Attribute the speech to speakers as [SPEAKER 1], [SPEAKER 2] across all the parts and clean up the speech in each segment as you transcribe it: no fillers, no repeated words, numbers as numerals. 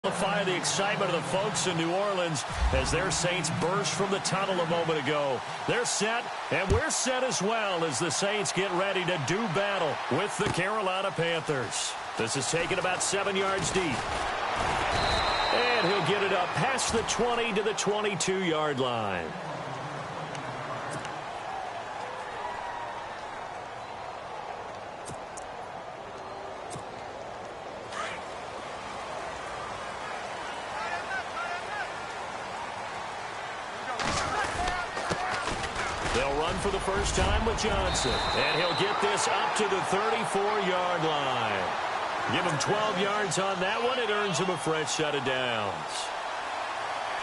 [SPEAKER 1] Amplify the excitement of the folks in New Orleans as their Saints burst from the tunnel a moment ago. They're set, and we're set as well as the Saints get ready to do battle with the Carolina Panthers. This is taken about 7 yards deep. And he'll get it up past the 20 to the 22-yard line. They'll run for the first time with Johnson. And he'll get this up to the 34-yard line. Give him 12 yards on that one. It earns him a fresh set of downs.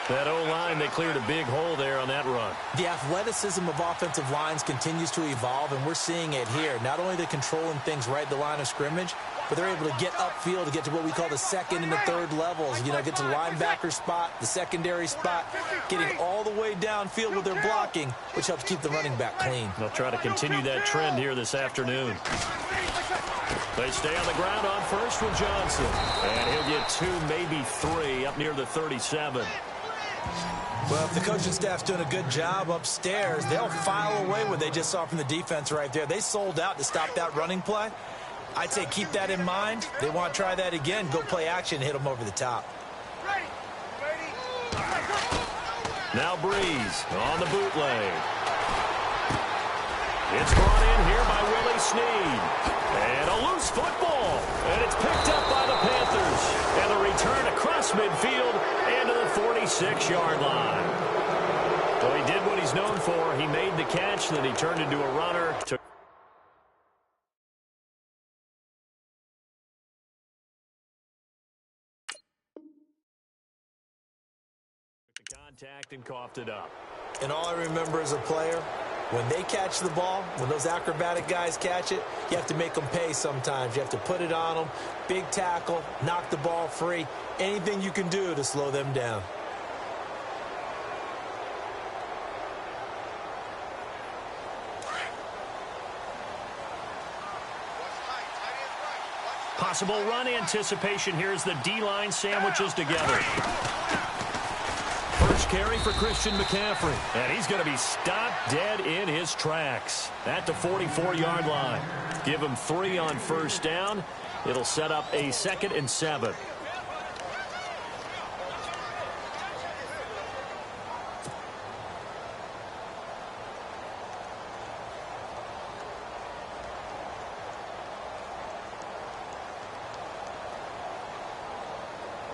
[SPEAKER 1] That O-line, they cleared a big hole there on that run.
[SPEAKER 2] The athleticism of offensive lines continues to evolve, and we're seeing it here. Not only are they controlling things right at the line of scrimmage, but they're able to get upfield to get to what we call the second and the third levels. You know, get to the linebacker spot, the secondary spot, getting all the way downfield with their blocking, which helps keep the running back clean.
[SPEAKER 1] They'll try to continue that trend here this afternoon. They stay on the ground on first with Johnson. And he'll get 2, maybe 3 up near the 37.
[SPEAKER 2] Well, if the coaching staff's doing a good job upstairs, they'll file away what they just saw from the defense right there. They sold out to stop that running play. I'd say keep that in mind. They want to try that again. Go play action, hit them over the top.
[SPEAKER 1] Now Breeze on the bootleg. It's brought in here by Willie Snead. And a loose football. And it's picked up by the Panthers. And a return across midfield and to the 46-yard line. So he did what he's known for. He made the catch, then he turned into a runner. Contact and coughed it up.
[SPEAKER 2] And all I remember as a player, when they catch the ball, when those acrobatic guys catch it, you have to make them pay sometimes. You have to put it on them, big tackle, knock the ball free, anything you can do to slow them down.
[SPEAKER 1] Possible run anticipation here as the D-line sandwiches together. First carry for Christian McCaffrey. And he's going to be stopped dead in his tracks at the 44-yard line. Give him 3 on first down. It'll set up a 2nd and 7.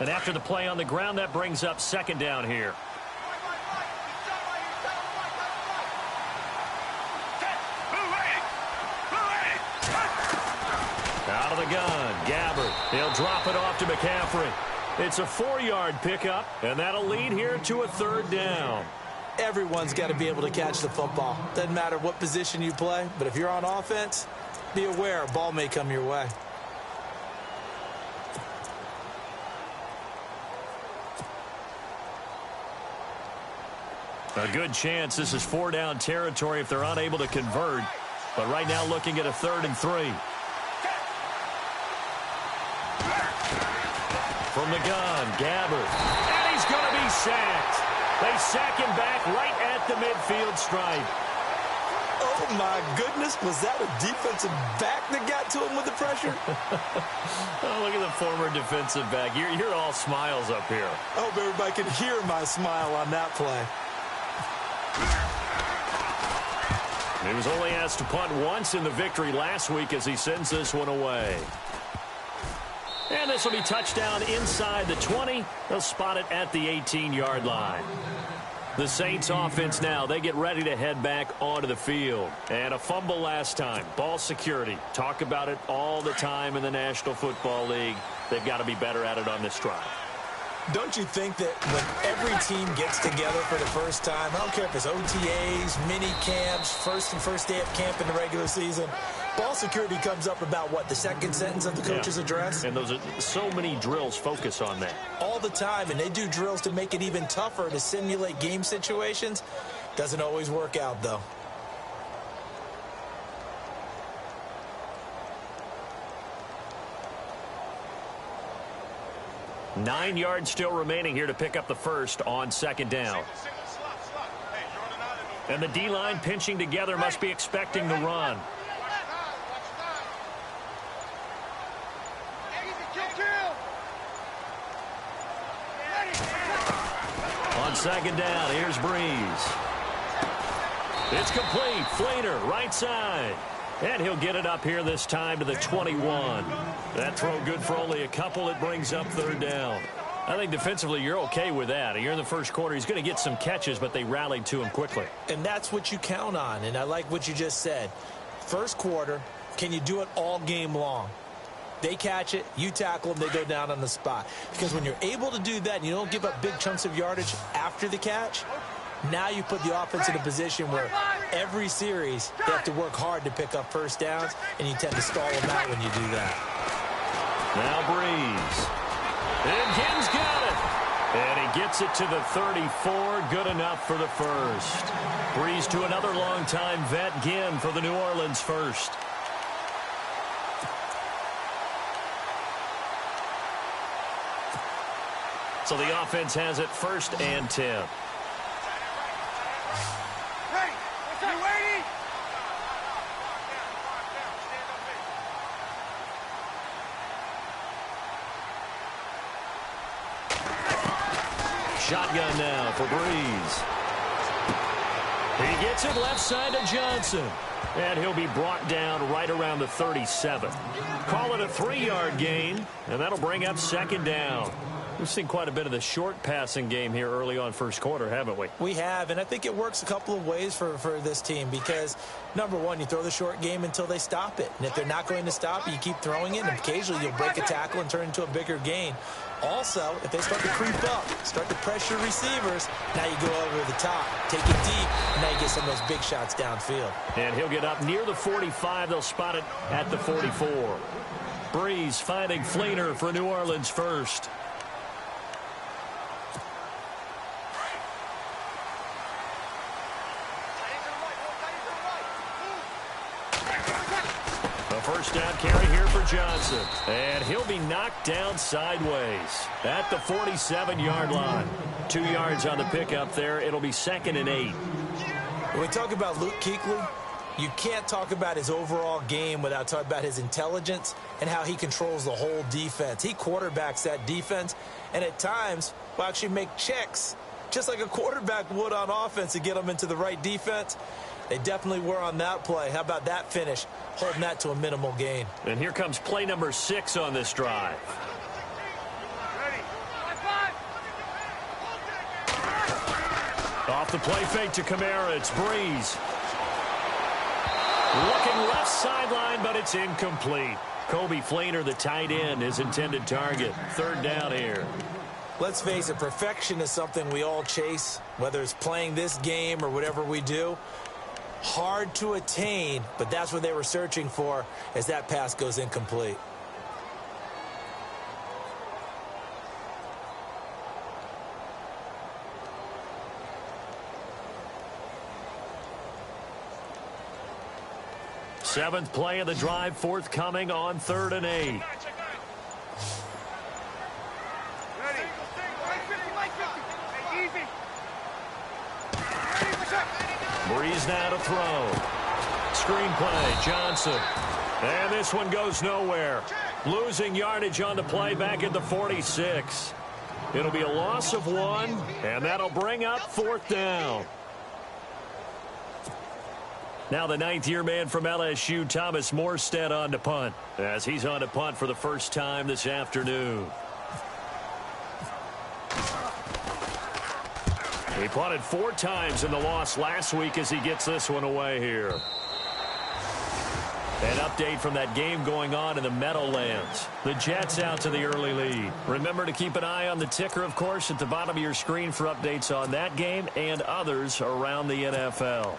[SPEAKER 1] And after the play on the ground, that brings up 2nd down here. Out of the gun, Gabbard. He'll drop it off to McCaffrey. It's a 4-yard pickup, and that'll lead here to a 3rd down.
[SPEAKER 2] Everyone's got to be able to catch the football. Doesn't matter what position you play, but if you're on offense, be aware a ball may come your way.
[SPEAKER 1] A good chance this is 4-down territory if they're unable to convert. But right now looking at a 3rd and 3. From the gun, Gabbard. And he's going to be sacked. They sack him back right at the midfield stripe.
[SPEAKER 2] Oh, my goodness. Was that a defensive back that got to him with the pressure?
[SPEAKER 1] Oh, look at the former defensive back. You're all smiles up here.
[SPEAKER 2] I hope everybody can hear my smile on that play.
[SPEAKER 1] He was only asked to punt once in the victory last week as he sends this one away. And this will be touchdown inside the 20. They'll spot it at the 18-yard line. The Saints offense now, they get ready to head back onto the field. And a fumble last time. Ball security. Talk about it all the time in the National Football League. They've got to be better at it on this drive.
[SPEAKER 2] Don't you think that when every team gets together for the first time, I don't care if it's OTAs, mini camps, first day of camp in the regular season, ball security comes up about what, the second sentence of the coach's address?
[SPEAKER 1] And those are so many drills focus on that.
[SPEAKER 2] All the time, and they do drills to make it even tougher to simulate game situations. Doesn't always work out, though.
[SPEAKER 1] 9 yards still remaining here to pick up the first on second down. And the D-line pinching together must be expecting the run. On second down, here's Breeze. It's complete. Fleener, right side. And he'll get it up here this time to the 21. That throw good for only a couple. It brings up third down. I think defensively you're okay with that. You're in the first quarter. He's going to get some catches, but they rallied to him quickly.
[SPEAKER 2] And that's what you count on, and I like what you just said. First quarter, can you do it all game long? They catch it, you tackle them, they go down on the spot. Because when you're able to do that and you don't give up big chunks of yardage after the catch, now you put the offense in a position where every series they have to work hard to pick up first downs, and you tend to stall them out when you do that.
[SPEAKER 1] Now Breeze. And Ginn's got it. And he gets it to the 34. Good enough for the first. Breeze to another longtime vet, Ginn, for the New Orleans first. So the offense has it 1st and 10. Shotgun now for Breeze. He gets it left side to Johnson. And he'll be brought down right around the 37. Call it a 3-yard gain, and that'll bring up second down. We've seen quite a bit of the short passing game here early on first quarter, haven't we?
[SPEAKER 2] We have, and I think it works a couple of ways for this team because, number one, you throw the short game until they stop it. And if they're not going to stop it, you keep throwing it, and occasionally you'll break a tackle and turn it into a bigger gain. Also, if they start to creep up, start to pressure receivers, now you go over the top, take it deep, and now you get some of those big shots downfield.
[SPEAKER 1] And he'll get up near the 45. They'll spot it at the 44. Breeze finding Fleener for New Orleans first. First down carry here for Johnson. And he'll be knocked down sideways at the 47-yard line. 2 yards on the pickup there. It'll be 2nd and 8.
[SPEAKER 2] When we talk about Luke Kuechly, you can't talk about his overall game without talking about his intelligence and how he controls the whole defense. He quarterbacks that defense, and at times will actually make checks, just like a quarterback would on offense to get them into the right defense. They definitely were on that play. How about that finish? Holding that to a minimal gain.
[SPEAKER 1] And here comes play number 6 on this drive. Off the play fake to Kamara. It's Breeze. Looking left sideline, but it's incomplete. Kobe Fleener, the tight end, his intended target. 3rd down here.
[SPEAKER 2] Let's face it, perfection is something we all chase, whether it's playing this game or whatever we do. Hard to attain, but that's what they were searching for as that pass goes incomplete.
[SPEAKER 1] Seventh play of the drive forthcoming on 3rd and 8. Breeze now to throw. Screen play, Johnson. And this one goes nowhere. Losing yardage on the play back at the 46. It'll be a loss of 1, and that'll bring up 4th down. Now the 9th-year man from LSU, Thomas Morstead, on to punt, as he's on to punt for the first time this afternoon. He punted 4 times in the loss last week as he gets this one away here. An update from that game going on in the Meadowlands. The Jets out to the early lead. Remember to keep an eye on the ticker, of course, at the bottom of your screen for updates on that game and others around the NFL.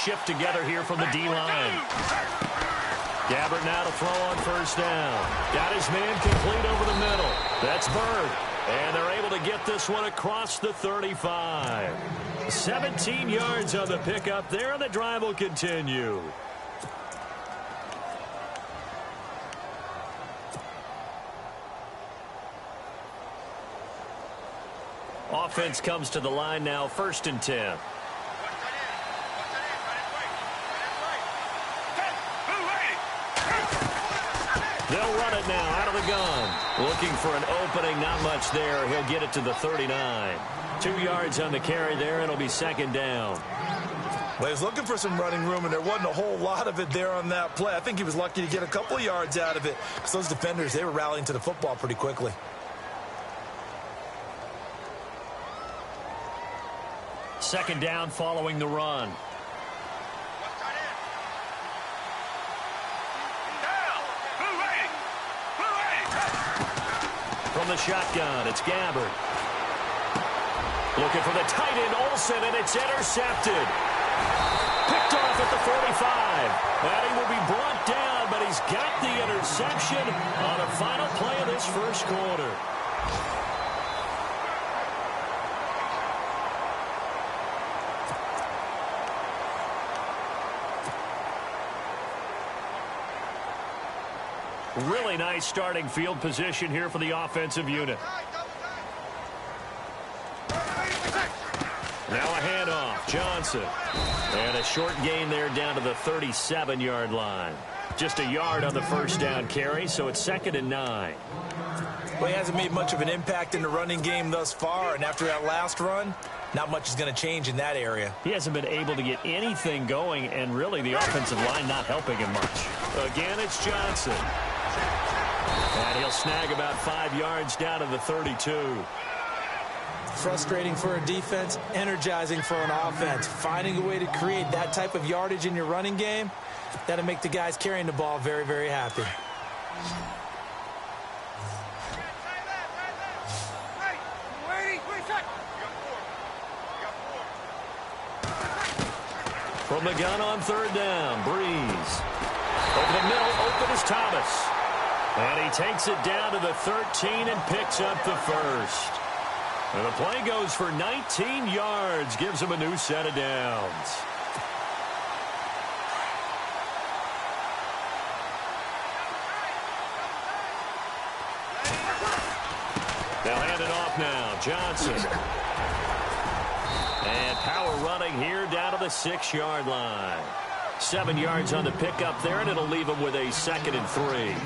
[SPEAKER 1] Shift together here from the D-line. Gabbert now to throw on first down. Got his man complete over the middle. That's Bird. And they're able to get this one across the 35. 17 yards on the pickup there, and the drive will continue. Offense comes to the line now, 1st and 10. They'll run it now out of the gun. Looking for an opening, not much there. He'll get it to the 39. 2 yards on the carry there, and it'll be 2nd down.
[SPEAKER 2] Well, he was looking for some running room, and there wasn't a whole lot of it there on that play. I think he was lucky to get a couple of yards out of it, because those defenders, they were rallying to the football pretty quickly.
[SPEAKER 1] Second down following the run. From the shotgun, it's Gabbert. Looking for the tight end, Olsen, and it's intercepted. Picked off at the 45. And he will be brought down, but he's got the interception on the final play of this first quarter. Really nice starting field position here for the offensive unit. Now a handoff, Johnson. And a short gain there down to the 37-yard line. Just a yard on the first down carry, so it's 2nd and 9.
[SPEAKER 2] Well, he hasn't made much of an impact in the running game thus far, and after that last run, not much is going to change in that area.
[SPEAKER 1] He hasn't been able to get anything going, and really the offensive line not helping him much. Again, it's Johnson. And he'll snag about 5 yards down to the 32.
[SPEAKER 2] Frustrating for a defense, energizing for an offense. Finding a way to create that type of yardage in your running game, that'll make the guys carrying the ball very, very happy.
[SPEAKER 1] From the gun on 3rd down, Breeze. Over the middle, open is Thomas. And he takes it down to the 13 and picks up the first. And the play goes for 19 yards, gives him a new set of downs. They'll hand it off now, Johnson. And power running here down to the 6-yard line. 7 yards on the pickup there, and it'll leave him with a 2nd and 3.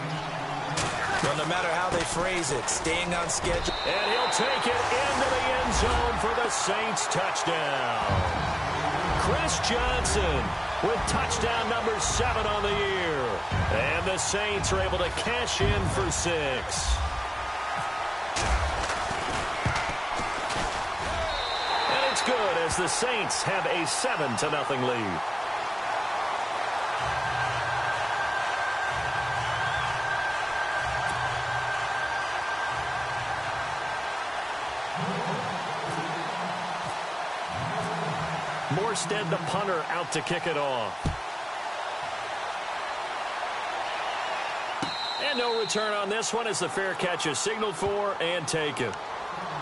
[SPEAKER 2] Well, no matter how they phrase it, staying on schedule.
[SPEAKER 1] And he'll take it into the end zone for the Saints touchdown. Chris Johnson with touchdown number 7 on the year. And the Saints are able to cash in for 6. And it's good as the Saints have a 7-0 lead. Morstead, the punter, out to kick it off. And no return on this one as the fair catch is signaled for and taken.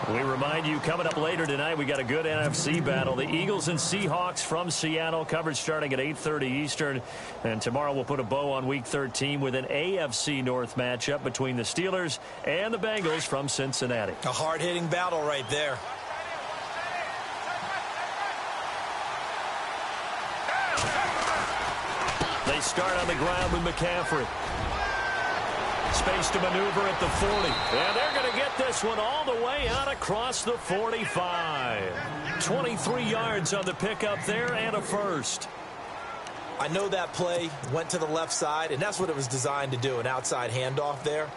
[SPEAKER 1] We remind you, coming up later tonight, we got a good NFC battle. The Eagles and Seahawks from Seattle, coverage starting at 8:30 Eastern. And tomorrow we'll put a bow on Week 13 with an AFC North matchup between the Steelers and the Bengals from Cincinnati.
[SPEAKER 2] A hard-hitting battle right there.
[SPEAKER 1] They start on the ground with McCaffrey. Space to maneuver at the 40. And they're going to get this one all the way out across the 45. 23 yards on the pickup there and a first.
[SPEAKER 2] I know that play went to the left side, and that's what it was designed to do, an outside handoff there.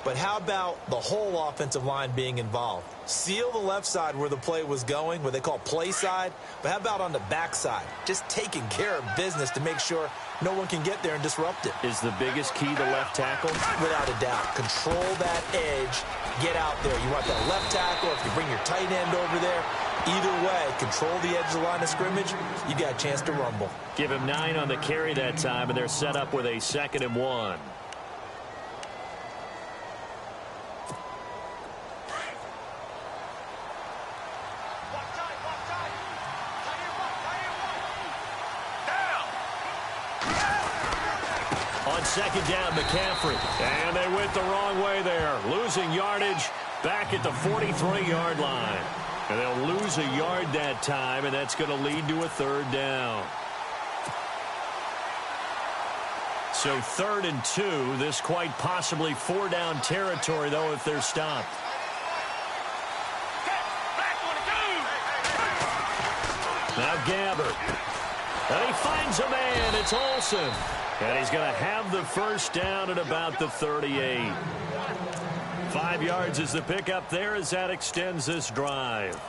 [SPEAKER 2] But how about the whole offensive line being involved? Seal the left side where the play was going, what they call play side. But how about on the back side? Just taking care of business to make sure no one can get there and disrupt it.
[SPEAKER 1] Is the biggest key the left tackle?
[SPEAKER 2] Without a doubt. Control that edge. Get out there. You want that left tackle. If you bring your tight end over there, Either way, control the edge of the line of scrimmage, you got a chance to rumble.
[SPEAKER 1] Give him 9 on the carry that time, and they're set up with a 2nd and 1. On 2nd down, McCaffrey. And they went the wrong way there. Losing yardage back at the 43-yard line. And they'll lose a yard that time, and that's going to lead to a 3rd down. So 3rd and 2. This quite possibly 4-down territory, though, if they're stopped. Now Gabbert. And he finds a man. It's Olsen. And he's going to have the 1st down at about the 38. 5 yards is the pickup there as that extends this drive.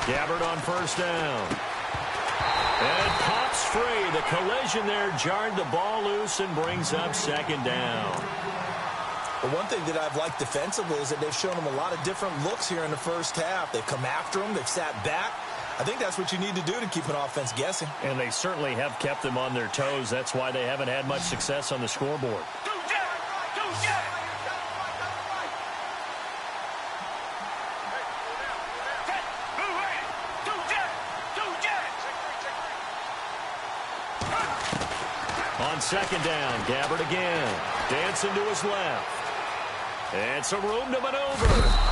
[SPEAKER 1] Gabbert on 1st down. And it pops free. The collision there jarred the ball loose and brings up 2nd down.
[SPEAKER 2] Well, one thing that I've liked defensively is that they've shown them a lot of different looks here in the first half. They've come after them. They've sat back. I think that's what you need to do to keep an offense guessing.
[SPEAKER 1] And they certainly have kept them on their toes. That's why they haven't had much success on the scoreboard. On 2nd down, Gabbert again. Dancing to his left. And some room to maneuver.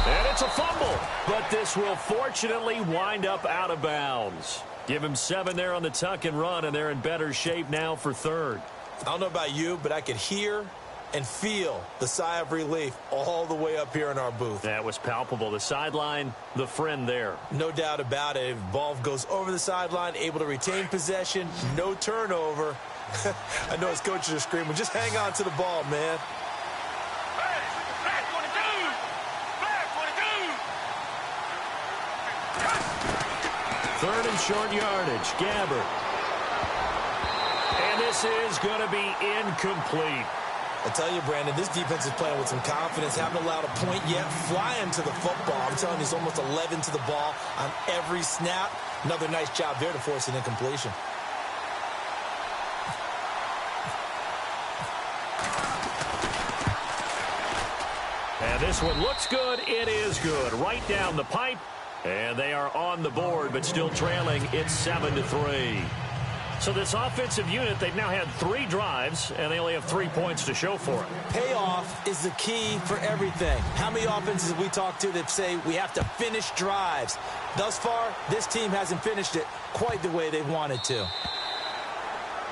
[SPEAKER 1] And it's a fumble. But this will fortunately wind up out of bounds. Give him 7 there on the tuck and run, and they're in better shape now for 3rd.
[SPEAKER 2] I don't know about you, but I could hear and feel the sigh of relief all the way up here in our booth.
[SPEAKER 1] That was palpable. The sideline, the friend there.
[SPEAKER 2] No doubt about it. If the ball goes over the sideline, able to retain possession, no turnover. I know his coaches are screaming, just hang on to the ball, man.
[SPEAKER 1] Third and short yardage, Gabbert. And this is going to be incomplete.
[SPEAKER 2] I tell you, Brandon, this defense is playing with some confidence. Haven't allowed a point yet. Flying to the football. I'm telling you, it's almost 11 to the ball on every snap. Another nice job there to force an incompletion.
[SPEAKER 1] And this one looks good. It is good. Right down the pipe. And they are on the board, but still trailing. It's 7-3. So this offensive unit, they've now had 3 drives, and they only have 3 points to show for it.
[SPEAKER 2] Payoff is the key for everything. How many offenses have we talked to that say we have to finish drives? Thus far, this team hasn't finished it quite the way they wanted to.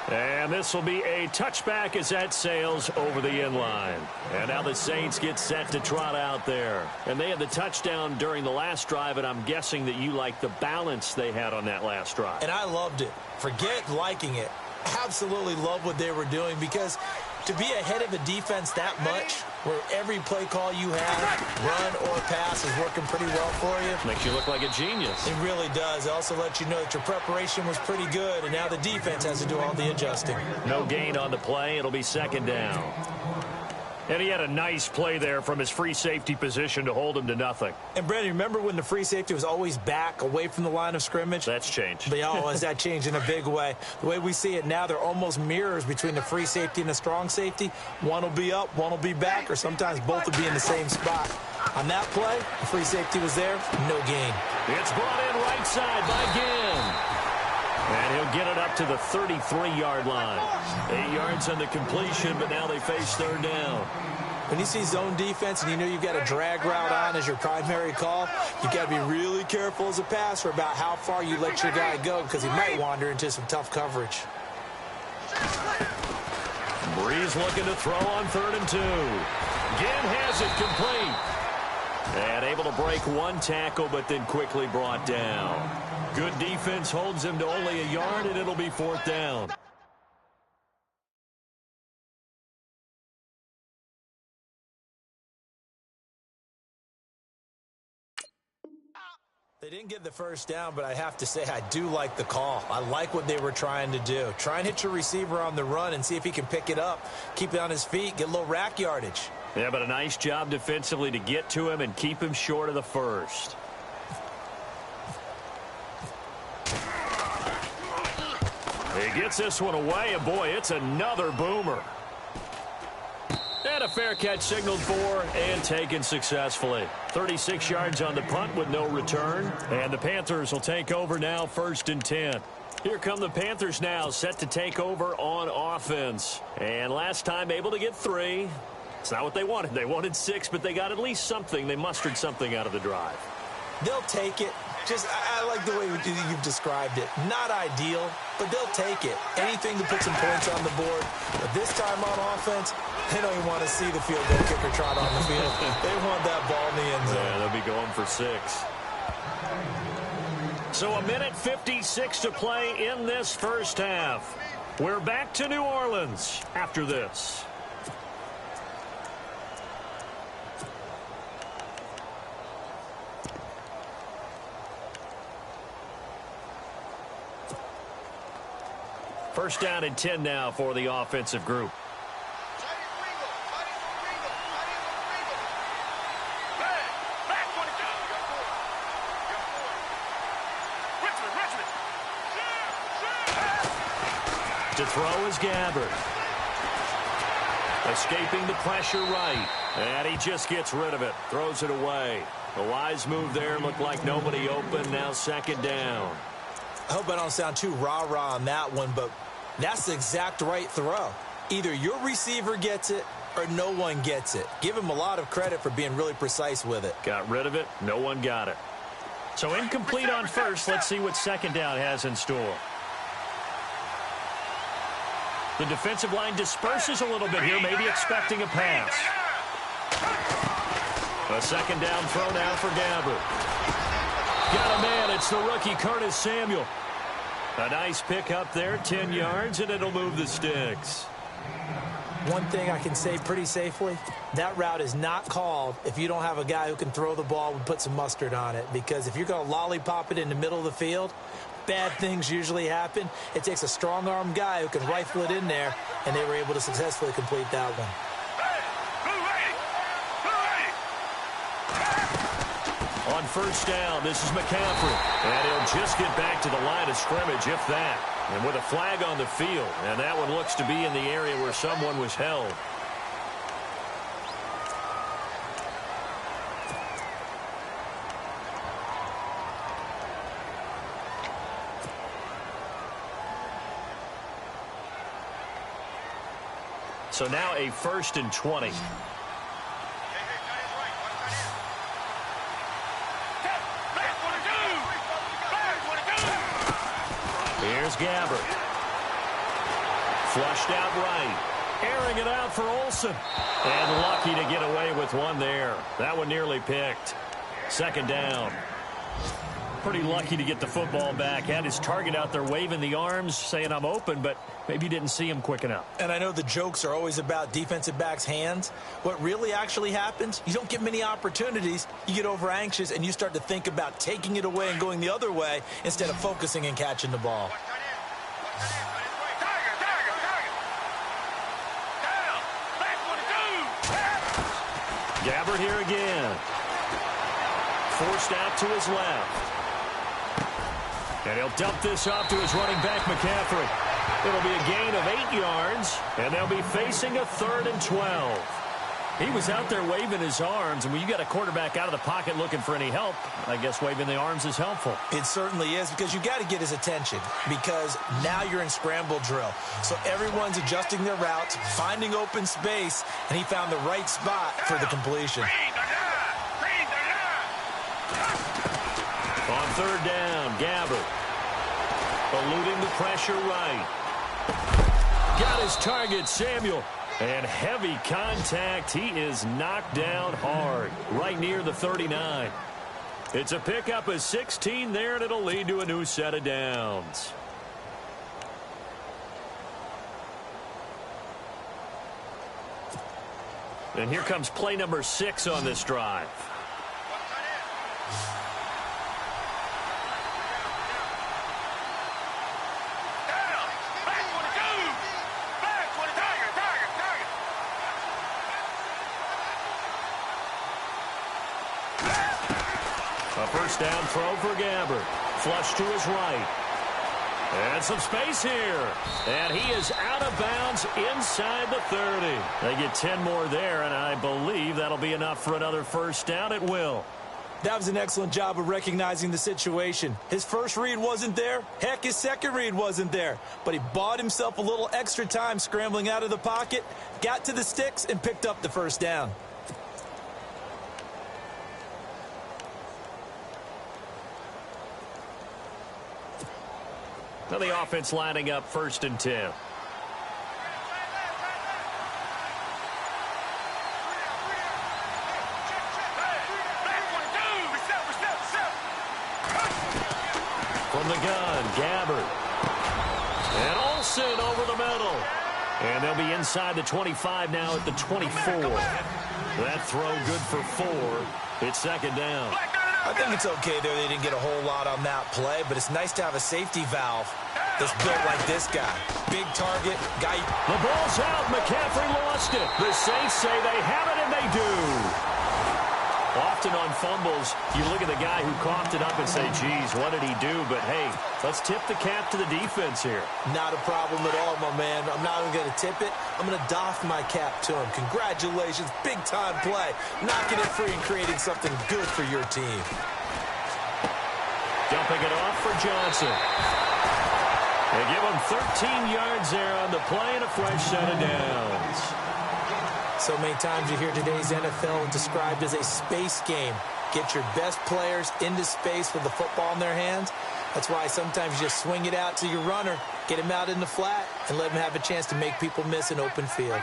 [SPEAKER 1] And this will be a touchback as that sails over the end line. And now the Saints get set to trot out there. And they had the touchdown during the last drive, and I'm guessing that you like the balance they had on that last drive.
[SPEAKER 2] And I loved it. Forget liking it. Absolutely love what they were doing, because to be ahead of a defense that much, where every play call you have, run or pass, is working pretty well for you.
[SPEAKER 1] Makes you look like a genius.
[SPEAKER 2] It really does. It also lets you know that your preparation was pretty good, and now the defense has to do all the adjusting.
[SPEAKER 1] No gain on the play. It'll be 2nd down. And he had a nice play there from his free safety position to hold him to nothing.
[SPEAKER 2] And, Brandon, remember when the free safety was always back away from the line of scrimmage?
[SPEAKER 1] That's changed.
[SPEAKER 2] But, oh, has that changed in a big way? The way we see it now, they're almost mirrors between the free safety and the strong safety. One will be up, one will be back, or sometimes both will be in the same spot. On that play, the free safety was there, no gain.
[SPEAKER 1] It's brought in right side by Ginn. And he'll get it up to the 33-yard line. 8 yards on the completion, but now they face 3rd down.
[SPEAKER 2] When you see zone defense and you know you've got a drag route on as your primary call, you've got to be really careful as a passer about how far you let your guy go, because he might wander into some tough coverage.
[SPEAKER 1] Breeze looking to throw on 3rd and 2. Ginn has it complete. And able to break 1 tackle, but then quickly brought down. Good defense holds him to only a yard, and it'll be 4th down.
[SPEAKER 2] they didn't get the first down, but I have to say I do like the call. I like what they were trying to do. Try and hit your receiver on the run and see if he can pick it up, keep it on his feet, get a little rack yardage.
[SPEAKER 1] Yeah, but a nice job defensively to get to him and keep him short of the first. He gets this one away, and boy, it's another boomer. And a fair catch signaled for and taken successfully. 36 yards on the punt with no return. And the Panthers will take over now, 1st and 10. Here come the Panthers now, set to take over on offense. And last time able to get 3. It's not what they wanted. They wanted 6, but they got at least something. They mustered something out of the drive.
[SPEAKER 2] They'll take it. I like the way you've described it. Not ideal, but they'll take it. Anything to put some points on the board. But this time on offense, they don't even want to see the field goal kicker trot on the field. They want that ball in the end zone.
[SPEAKER 1] Yeah, they'll be going for 6. So a minute 56 to play in this first half. We're back to New Orleans after this. First down and 10 now for the offensive group. To throw is Gabbard. Escaping the pressure right. And he just gets rid of it. Throws it away. A wise move there. Looked like nobody open. Now 2nd down.
[SPEAKER 2] I hope I don't sound too rah-rah on that one, but that's the exact right throw. Either your receiver gets it or no one gets it. Give him a lot of credit for being really precise with it.
[SPEAKER 1] Got rid of it. No one got it. So incomplete on first. Let's see what 2nd down has in store. The defensive line disperses a little bit here, maybe expecting a pass. A 2nd down throw now for Gabbard. Got a man. It's the rookie Curtis Samuel. A nice pick up there, 10 yards, and it'll move the sticks.
[SPEAKER 2] One thing I can say pretty safely, that route is not called if you don't have a guy who can throw the ball and put some mustard on it. Because if you're going to lollipop it in the middle of the field, bad things usually happen. It takes a strong-arm guy who can rifle it in there, and they were able to successfully complete that one.
[SPEAKER 1] On first down, this is McCaffrey. And he'll just get back to the line of scrimmage, if that. And with a flag on the field. And that one looks to be in the area where someone was held. So now a 1st and 20. Here's Gabbard. Flushed out right. Airing it out for Olsen. And lucky to get away with one there. That one nearly picked. 2nd down. Pretty lucky to get the football back. Had his target out there waving the arms, saying I'm open, but maybe didn't see him quick enough.
[SPEAKER 2] And I know the jokes are always about defensive backs' hands. What really actually happens, you don't get many opportunities. You get over anxious, and you start to think about taking it away and going the other way instead of focusing and catching the ball.
[SPEAKER 1] Gabbard here again. Forced out to his left. And he'll dump this off to his running back, McCaffrey. It'll be a gain of 8 yards, and they'll be facing a 3rd and 12. He was out there waving his arms, and when you got a quarterback out of the pocket looking for any help, I guess waving the arms is helpful.
[SPEAKER 2] It certainly is, because you got to get his attention, because now you're in scramble drill. So everyone's adjusting their routes, finding open space, and he found the right spot for the completion.
[SPEAKER 1] On 3rd down, Gabbard. Eluding the pressure right. Got his target, Samuel. And heavy contact. He is knocked down hard, right near the 39. It's a pickup of 16 there, and it'll lead to a new set of downs. And here comes play number 6 on this drive. first down throw for Gabbert. Flush to his right. And some space here. And he is out of bounds inside the 30. They get 10 more there, and I believe that'll be enough for another first down. It will.
[SPEAKER 2] That was an excellent job of recognizing the situation. His first read wasn't there. Heck, his second read wasn't there. But he bought himself a little extra time scrambling out of the pocket, got to the sticks, and picked up the first down.
[SPEAKER 1] Now the offense lining up 1st and 10. From the gun, Gabbert. And Olsen over the middle. And they'll be inside the 25 now at the 24. That throw good for 4. It's 2nd down.
[SPEAKER 2] I think it's okay there. They didn't get a whole lot on that play, but it's nice to have a safety valve that's built like this guy. Big target, guy.
[SPEAKER 1] The ball's out. McCaffrey lost it. The Saints say they have it, and they do. Often on fumbles, you look at the guy who coughed it up and say, geez, what did he do? But, hey, let's tip the cap to the defense here.
[SPEAKER 2] Not a problem at all, my man. I'm not even going to tip it. I'm going to doff my cap to him. Congratulations. Big-time play. Knocking it free and creating something good for your team.
[SPEAKER 1] Dumping it off for Johnson. They give him 13 yards there on the play and a fresh set of downs.
[SPEAKER 2] So many times you hear today's NFL described as a space game. Get your best players into space with the football in their hands. That's why sometimes you just swing it out to your runner, get him out in the flat, and let him have a chance to make people miss an open field.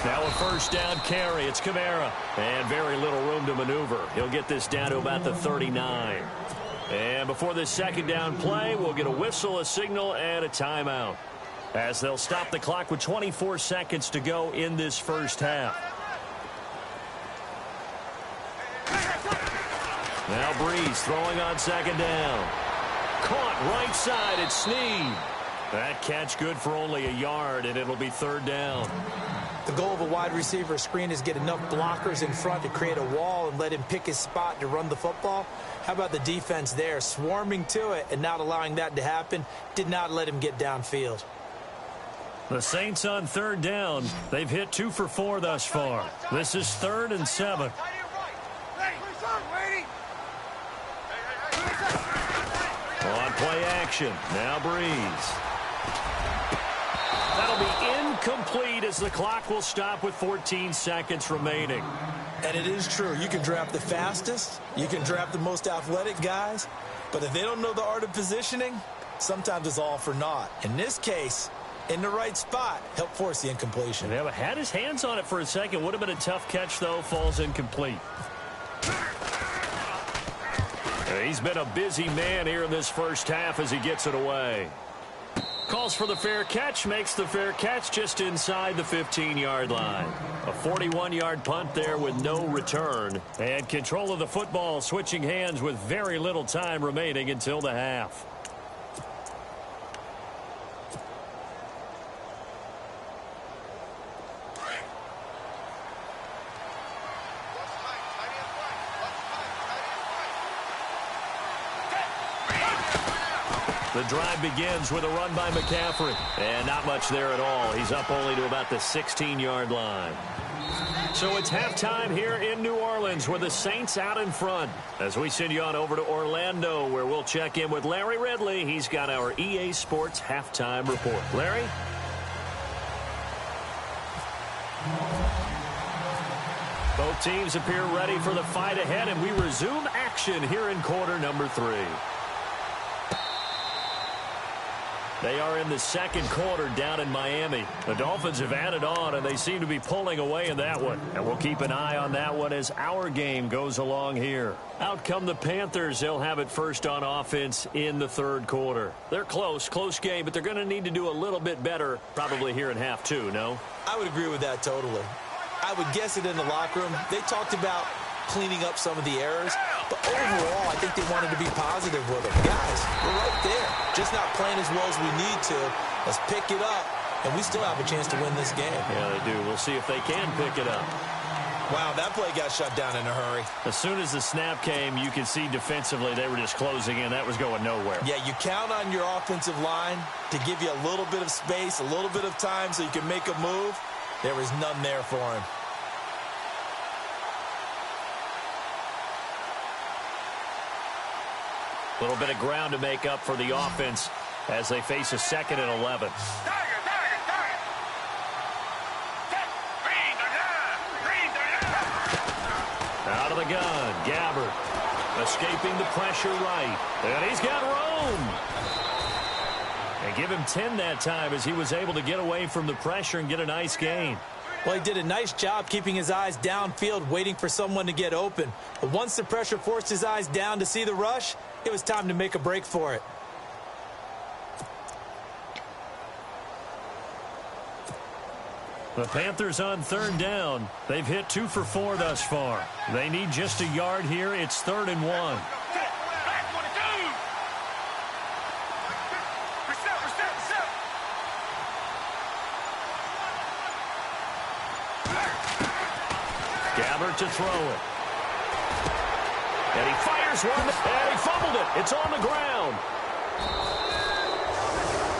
[SPEAKER 1] Now a first down carry. It's Kamara. And very little room to maneuver. He'll get this down to about the 39. And before this 2nd down play, we'll get a whistle, a signal, and a timeout, as they'll stop the clock with 24 seconds to go in this first half. Now Breeze throwing on 2nd down. Caught right side. It's Snead. That catch good for only a yard, and it'll be 3rd down.
[SPEAKER 2] The goal of a wide receiver screen is get enough blockers in front to create a wall and let him pick his spot to run the football. How about the defense there, swarming to it and not allowing that to happen? Did not let him get downfield.
[SPEAKER 1] The Saints on 3rd down. They've hit 2 for 4 thus far. This is 3rd and 7. On play action. Now Breeze. That'll be incomplete as the clock will stop with 14 seconds remaining.
[SPEAKER 2] And it is true. You can draft the fastest. You can draft the most athletic guys. But if they don't know the art of positioning, sometimes it's all for naught. In this case, in the right spot, help force the incompletion.
[SPEAKER 1] Yeah, but had his hands on it for a second. Would have been a tough catch, though. Falls incomplete. He's been a busy man here in this first half as he gets it away. Calls for the fair catch, makes the fair catch just inside the 15-yard line. A 41-yard punt there with no return. And control of the football switching hands with very little time remaining until the half. The drive begins with a run by McCaffrey. And not much there at all. He's up only to about the 16-yard line. So it's halftime here in New Orleans with the Saints out in front. As we send you on over to Orlando, where we'll check in with Larry Ridley. He's got our EA Sports halftime report. Larry? Both teams appear ready for the fight ahead, and we resume action here in quarter number 3. They are in the second quarter down in Miami. The Dolphins have added on, and they seem to be pulling away in that one. And we'll keep an eye on that one as our game goes along here. Out come the Panthers. They'll have it first on offense in the third quarter. They're close game, but they're going to need to do a little bit better probably here in half 2, no?
[SPEAKER 2] I would agree with that totally. I would guess it in the locker room. They talked about cleaning up some of the errors. But overall, I think they wanted to be positive with them. Guys, we're right there. Just not playing as well as we need to. Let's pick it up, and we still have a chance to win this game.
[SPEAKER 1] Yeah, they do. We'll see if they can pick it up.
[SPEAKER 2] Wow, that play got shut down in a hurry.
[SPEAKER 1] As soon as the snap came, you could see defensively they were just closing in. That was going nowhere.
[SPEAKER 2] Yeah, you count on your offensive line to give you a little bit of space, a little bit of time so you can make a move. There was none there for him.
[SPEAKER 1] A little bit of ground to make up for the offense as they face a 2nd and 11. Out of the gun, Gabbard escaping the pressure right. And he's got room. And give him 10 that time as he was able to get away from the pressure and get a nice gain.
[SPEAKER 2] Well, he did a nice job keeping his eyes downfield, waiting for someone to get open. But once the pressure forced his eyes down to see the rush, it was time to make a break for it.
[SPEAKER 1] The Panthers on 3rd down. They've hit 2 for 4 thus far. They need just a yard here. It's 3rd and 1. Gabbard to throw it. And he fires one, and he fumbled it. It's on the ground.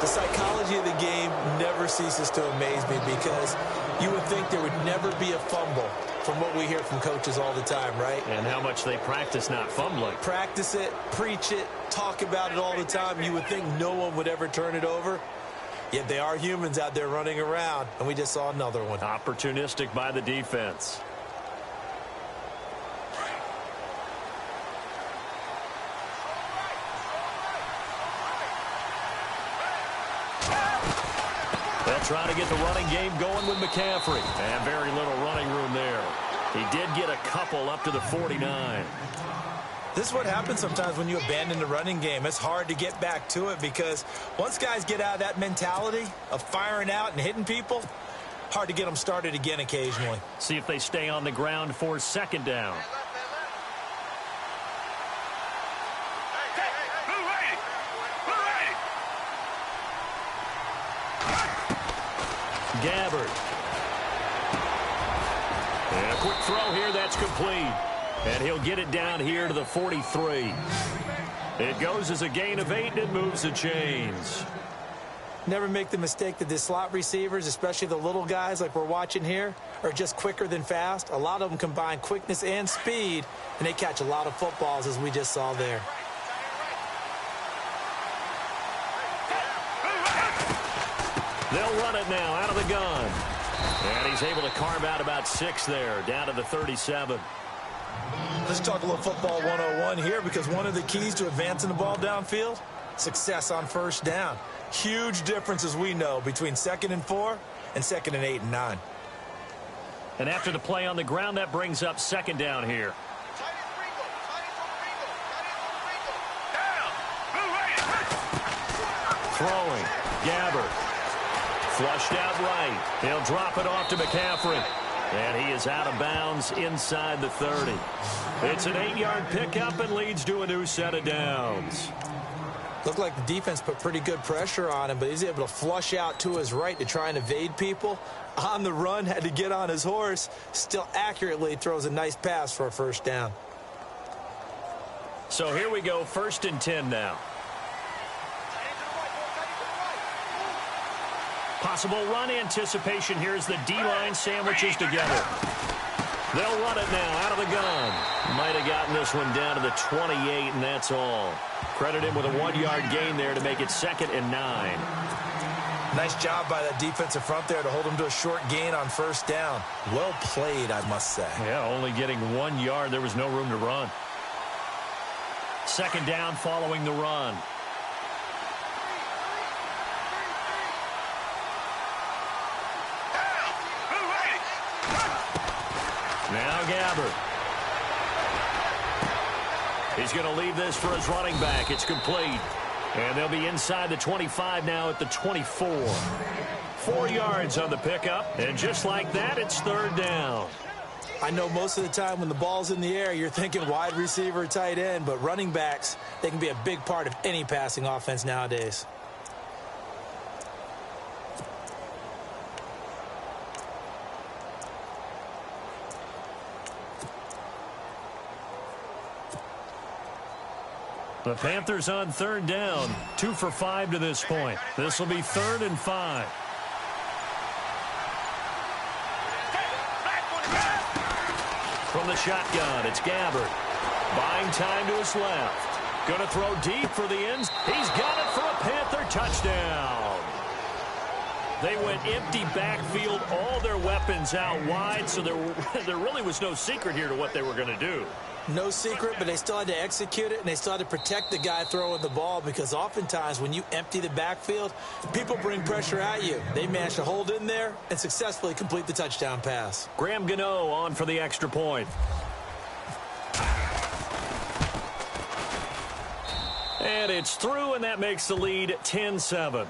[SPEAKER 2] The psychology of the game never ceases to amaze me because you would think there would never be a fumble from what we hear from coaches all the time, right?
[SPEAKER 1] And how much they practice not fumbling.
[SPEAKER 2] Practice it, preach it, talk about it all the time. You would think no one would ever turn it over. Yet they are humans out there running around, and we just saw another one.
[SPEAKER 1] Opportunistic by the defense. They'll try to get the running game going with McCaffrey. And very little running room there. He did get a couple up to the 49.
[SPEAKER 2] This is what happens sometimes when you abandon the running game. It's hard to get back to it because once guys get out of that mentality of firing out and hitting people, hard to get them started again occasionally.
[SPEAKER 1] See if they stay on the ground for 2nd down. Gabbard. And a quick throw here, that's complete. And he'll get it down here to the 43. It goes as a gain of 8, and it moves the chains.
[SPEAKER 2] Never make the mistake that the slot receivers, especially the little guys like we're watching here, are just quicker than fast. A lot of them combine quickness and speed, and they catch a lot of footballs, as we just saw there.
[SPEAKER 1] They'll run it now out of the gun. And he's able to carve out about 6 there, down to the 37.
[SPEAKER 2] Let's talk a little football 101 here because one of the keys to advancing the ball downfield, success on 1st down. Huge difference, as we know, between 2nd and 4 and 2nd and 8 and 9.
[SPEAKER 1] And after the play on the ground, that brings up 2nd down here. Throwing. Gabbard. Flushed out right. He'll drop it off to McCaffrey. And he is out of bounds inside the 30. It's an 8-yard pickup and leads to a new set of downs.
[SPEAKER 2] Looked like the defense put pretty good pressure on him, but he's able to flush out to his right to try and evade people. On the run, had to get on his horse. Still accurately throws a nice pass for a 1st down.
[SPEAKER 1] So here we go, 1st and 10 now. Possible run anticipation here as the D-line sandwiches together. They'll run it now out of the gun. Might have gotten this one down to the 28, and that's all. Credit him with a 1-yard gain there to make it 2nd and 9.
[SPEAKER 2] Nice job by that defensive front there to hold him to a short gain on 1st down. Well played, I must say.
[SPEAKER 1] Yeah, only getting 1 yard. There was no room to run. 2nd down following the run. Now Gabbard. He's going to leave this for his running back. It's complete. And they'll be inside the 25 now at the 24. 4 yards on the pickup. And just like that, it's 3rd down.
[SPEAKER 2] I know most of the time when the ball's in the air, you're thinking wide receiver, tight end, but running backs, they can be a big part of any passing offense nowadays.
[SPEAKER 1] The Panthers on third down, 2 for 5 to this point. This will be 3rd and 5. From the shotgun, it's Gabbard. Buying time to his left. Going to throw deep for the ends. He's got it for a Panther touchdown. They went empty backfield, all their weapons out wide, so there really was no secret here to what they were going to do.
[SPEAKER 2] No secret, but they still had to execute it, and they still had to protect the guy throwing the ball, because oftentimes when you empty the backfield, people bring pressure at you. They managed to hold in there and successfully complete the touchdown pass.
[SPEAKER 1] Graham Gano on for the extra point. And it's through, and that makes the lead 10-7.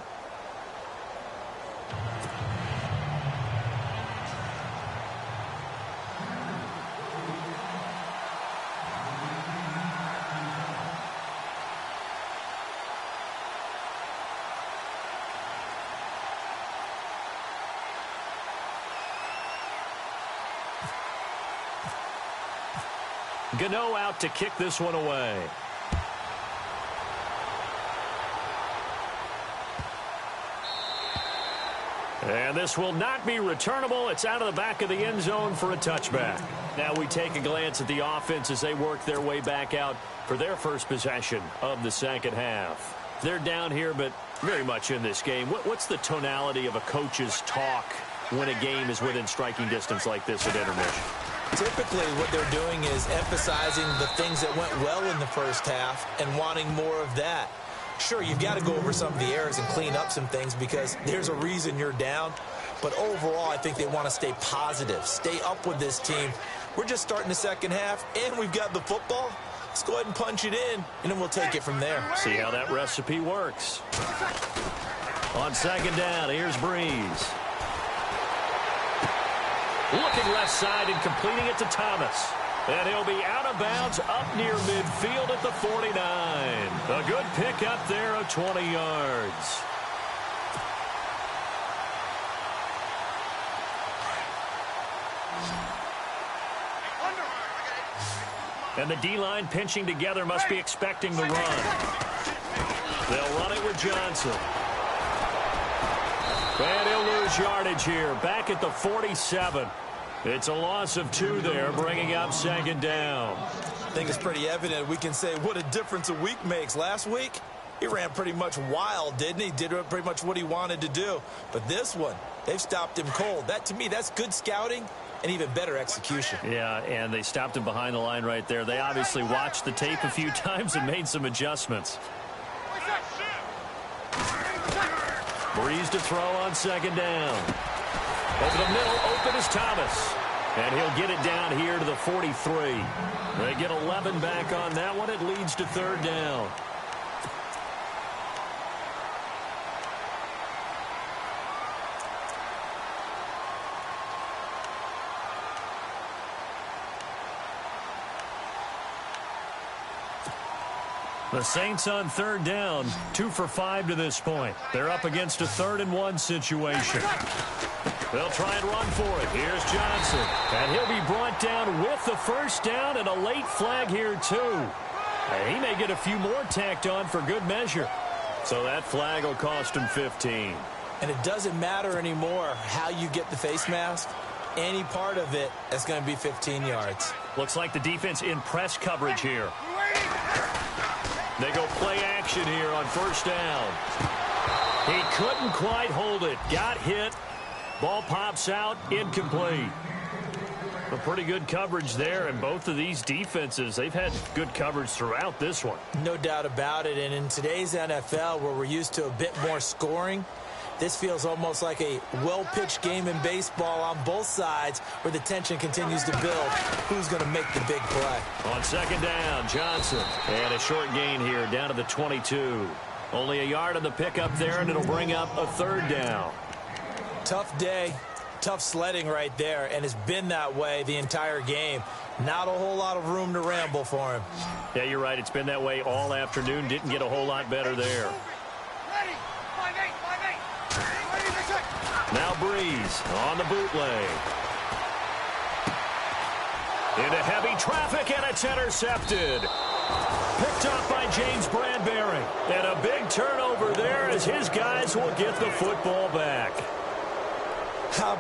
[SPEAKER 1] Gano out to kick this one away. And this will not be returnable. It's out of the back of the end zone for a touchback. Now we take a glance at the offense as they work their way back out for their first possession of the second half. They're down here, but very much in this game. What's the tonality of a coach's talk when a game is within striking distance like this at intermission?
[SPEAKER 2] Typically, what they're doing is emphasizing the things that went well in the first half and wanting more of that. Sure, you've got to go over some of the errors and clean up some things because there's a reason you're down. But overall, I think they want to stay positive, stay up with this team. We're just starting the second half, and we've got the football. Let's go ahead and punch it in, and then we'll take it from there.
[SPEAKER 1] See how that recipe works. On second down, here's Breeze. Looking left side and completing it to Thomas. And he'll be out of bounds up near midfield at the 49. A good pickup there of 20 yards. And the D-line pinching together must be expecting the run. They'll run it with Johnson. And he'll lose yardage here, back at the 47. It's a loss of 2 there, bringing up second down.
[SPEAKER 2] I think it's pretty evident. We can say what a difference a week makes. Last week, he ran pretty much wild, didn't he? Did pretty much what he wanted to do. But this one, they've stopped him cold. That, to me, that's good scouting and even better execution.
[SPEAKER 1] Yeah, and they stopped him behind the line right there. They obviously watched the tape a few times and made some adjustments. Breeze to throw on second down. Over the middle, open is Thomas. And he'll get it down here to the 43. They get 11 back on that one. It leads to third down. The Saints on third down, 2 for 5 to this point. They're up against a 3rd and 1 situation. They'll try and run for it. Here's Johnson. And he'll be brought down with the first down and a late flag here, too. He may get a few more tacked on for good measure. So that flag will cost him 15.
[SPEAKER 2] And it doesn't matter anymore how you get the face mask. Any part of it is going to be 15 yards.
[SPEAKER 1] Looks like the defense in press coverage here. They go play action here on first down. He couldn't quite hold it. Got hit. Ball pops out. Incomplete. A pretty good coverage there, and both of these defenses, they've had good coverage throughout this one.
[SPEAKER 2] No doubt about it, and in today's NFL, where we're used to a bit more scoring, this feels almost like a well-pitched game in baseball on both sides where the tension continues to build. Who's going to make the big play?
[SPEAKER 1] On second down, Johnson. And a short gain here down to the 22. Only a yard on the pickup there, and it'll bring up a third down.
[SPEAKER 2] Tough day. tough sledding right there, and it's been that way the entire game. Not a whole lot of room to ramble for him.
[SPEAKER 1] Yeah, you're right. It's been that way all afternoon. Didn't get a whole lot better there. Now Breeze on the bootleg. Into heavy traffic, and it's intercepted. Picked up by James Bradbury. And a big turnover there as his guys will get the football back.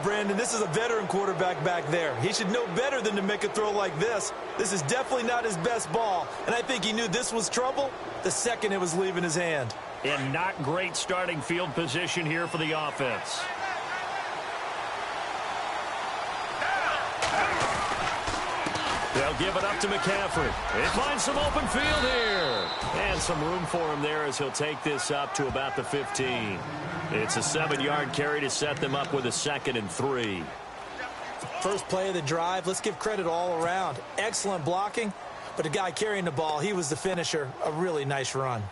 [SPEAKER 2] Brandon, this is a veteran quarterback back there. He should know better than to make a throw like this. This is definitely not his best ball, and I think he knew this was trouble the second it was leaving his hand.
[SPEAKER 1] And not great starting field position here for the offense. They'll give it up to McCaffrey. He finds some open field here. And some room for him there as he'll take this up to about the 15. It's a 7-yard carry to set them up with a 2nd and 3.
[SPEAKER 2] First play of the drive, let's give credit all around. Excellent blocking, but the guy carrying the ball, he was the finisher. A really nice run.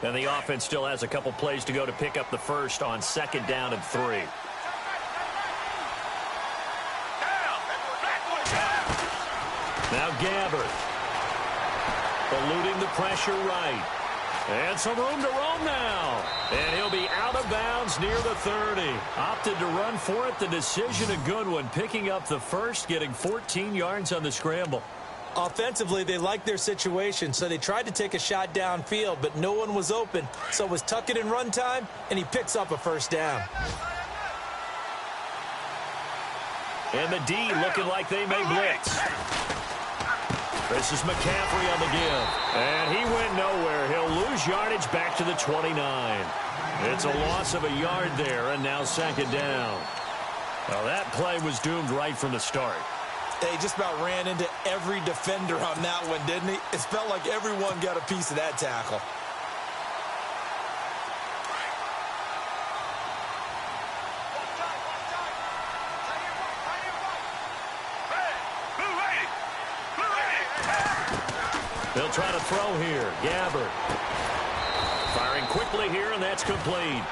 [SPEAKER 1] And the offense still has a couple plays to go to pick up the first on 2nd down and 3. Now Gabbert. Eluding the pressure right. And some room to roam now. And he'll be out of bounds near the 30. Opted to run for it. The decision a good one. Picking up the first, getting 14 yards on the scramble.
[SPEAKER 2] Offensively, they liked their situation, so they tried to take a shot downfield, but no one was open. So it was tuck it in run time, and he picks up a first down.
[SPEAKER 1] And the D looking like they may blitz. This is McCaffrey on the give. And he went nowhere. He'll lose yardage back to the 29. It's a loss of a yard there, and now 2nd down. Well, that play was doomed right from the start.
[SPEAKER 2] He just about ran into every defender on that one, didn't he? It felt like everyone got a piece of that tackle.
[SPEAKER 1] They'll try to throw here. Gabbert. Firing quickly here, and that's complete.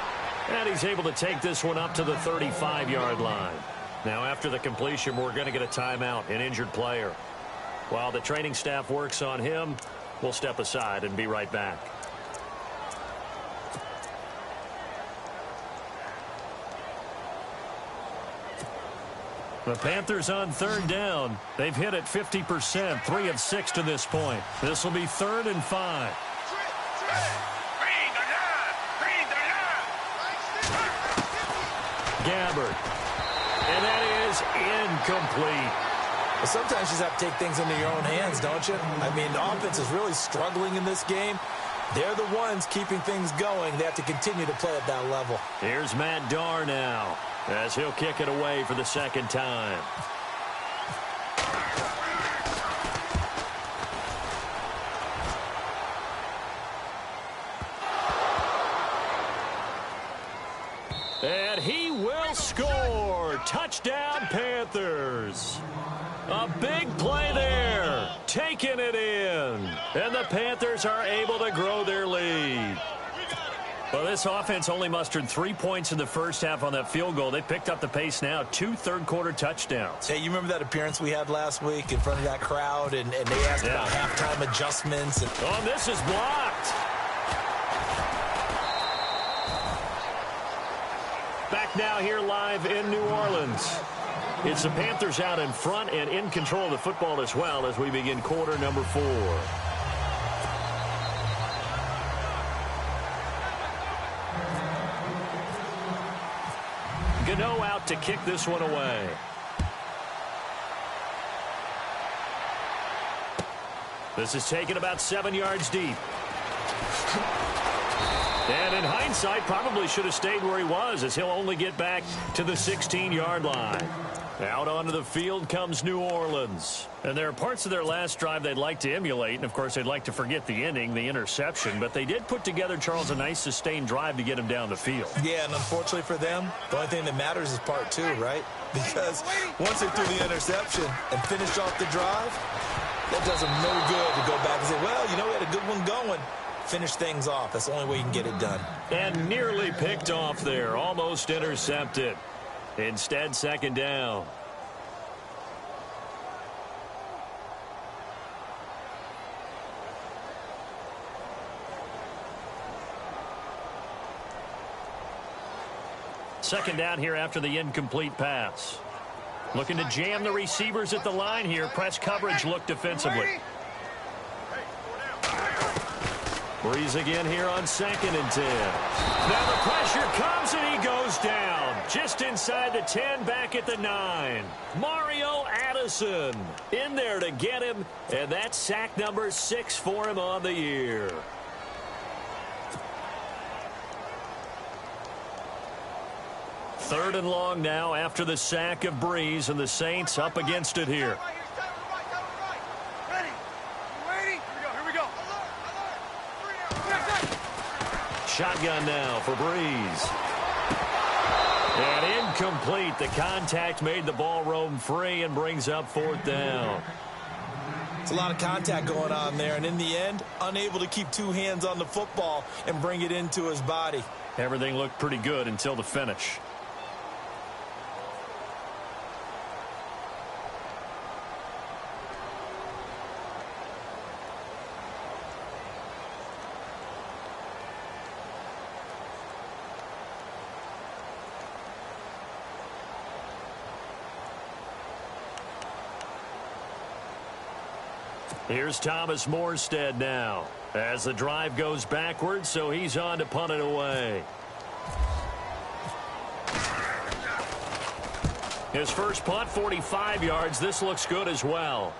[SPEAKER 1] And he's able to take this one up to the 35-yard line. Now, after the completion, we're going to get a timeout, an injured player. While the training staff works on him, we'll step aside and be right back. The Panthers on 3rd down. They've hit it 50%, 3 of 6 to this point. This will be 3rd and 5. Gabbert. And that is incomplete.
[SPEAKER 2] Well, sometimes you just have to take things into your own hands, don't you? I mean, the offense is really struggling in this game. They're the ones keeping things going. They have to continue to play at that level.
[SPEAKER 1] Here's Matt Darr now, as he'll kick it away for the 2nd time. And he will score. Touchdown, Panthers. A big play there. Taking it in. And the Panthers are able to grow their lead. Well, this offense only mustered 3 points in the first half on that field goal. They picked up the pace now. 2 third-quarter touchdowns.
[SPEAKER 2] Hey, you remember that appearance we had last week in front of that crowd, and they asked about halftime adjustments?
[SPEAKER 1] Oh, this is blocked. Back now here live in New Orleans. It's the Panthers out in front and in control of the football as well as we begin quarter number 4. Gano out to kick this one away. This is taken about 7 yards deep. And in hindsight, probably should have stayed where he was, as he'll only get back to the 16-yard line. Out onto the field comes New Orleans. And there are parts of their last drive they'd like to emulate, and of course they'd like to forget the ending, the interception, but they did put together, Charles, a nice sustained drive to get him down the field.
[SPEAKER 2] Yeah, and unfortunately for them, the only thing that matters is part 2, right? Because once they threw the interception and finished off the drive, that does them no good to go back and say, well, you know, we had a good one going. Finish things off. That's the only way you can get it done.
[SPEAKER 1] And nearly picked off there. Almost intercepted. Instead, second down. Second down here after the incomplete pass. Looking to jam the receivers at the line here. Press coverage look defensively. Breeze again here on 2nd and 10. Now the pressure comes and he goes down. Just inside the 10, back at the 9. Mario Addison in there to get him. And that's sack number 6 for him on the year. Third and long now after the sack of Breeze, and the Saints up against it here. Shotgun now for Breeze. And incomplete. The contact made the ball roam free and brings up 4th down.
[SPEAKER 2] It's a lot of contact going on there, and in the end, unable to keep 2 hands on the football and bring it into his body.
[SPEAKER 1] Everything looked pretty good until the finish. Here's Thomas Morstead now as the drive goes backwards, so he's on to punt it away. His first punt, 45 yards. This looks good as well.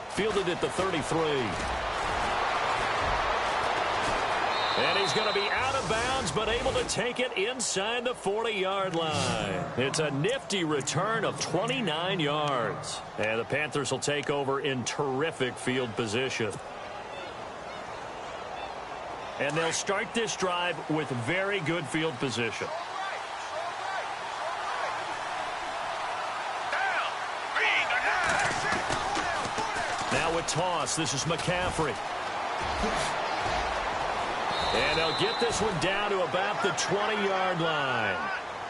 [SPEAKER 1] Fielded at the 33. And he's going to be out of bounds, but able to take it inside the 40-yard line. It's a nifty return of 29 yards. And the Panthers will take over in terrific field position. And they'll start this drive with very good field position. Now with toss, this is McCaffrey. And they'll get this one down to about the 20-yard line.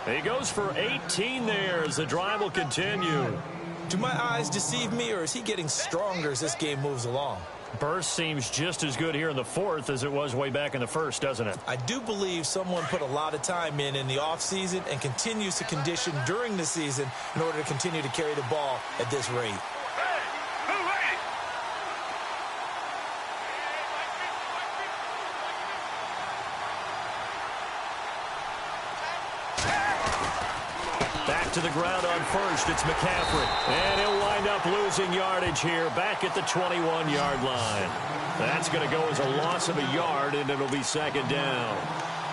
[SPEAKER 1] He goes for 18 there as the drive will continue.
[SPEAKER 2] Do my eyes deceive me, or is he getting stronger as this game moves along?
[SPEAKER 1] Burst seems just as good here in the 4th as it was way back in the 1st, doesn't it?
[SPEAKER 2] I do believe someone put a lot of time in the offseason and continues to condition during the season in order to continue to carry the ball at this rate.
[SPEAKER 1] To the ground on first, it's McCaffrey. And he'll wind up losing yardage here back at the 21-yard line. That's going to go as a loss of a yard, and it'll be second down.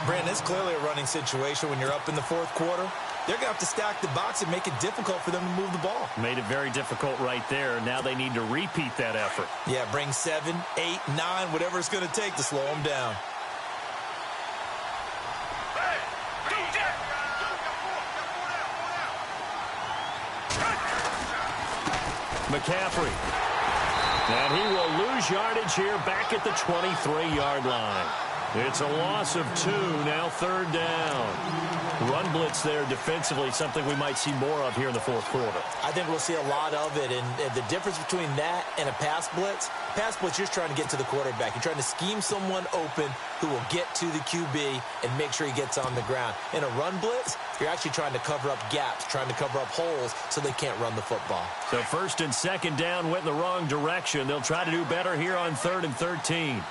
[SPEAKER 2] Brandon, it's clearly a running situation when you're up in the 4th quarter. They're going to have to stack the box and make it difficult for them to move the ball.
[SPEAKER 1] Made it very difficult right there. Now they need to repeat that effort.
[SPEAKER 2] Yeah, bring 7, 8, 9, whatever it's going to take to slow them down.
[SPEAKER 1] McCaffrey. And he will lose yardage here back at the 23-yard line. It's a loss of 2, now 3rd down. Run blitz there defensively, something we might see more of here in the 4th quarter.
[SPEAKER 2] I think we'll see a lot of it, and the difference between that and a pass blitz, you're trying to get to the quarterback. You're trying to scheme someone open who will get to the QB and make sure he gets on the ground. In a run blitz, you're actually trying to cover up gaps, trying to cover up holes so they can't run the football.
[SPEAKER 1] So 1st and 2nd down went in the wrong direction. They'll try to do better here on 3rd and 13.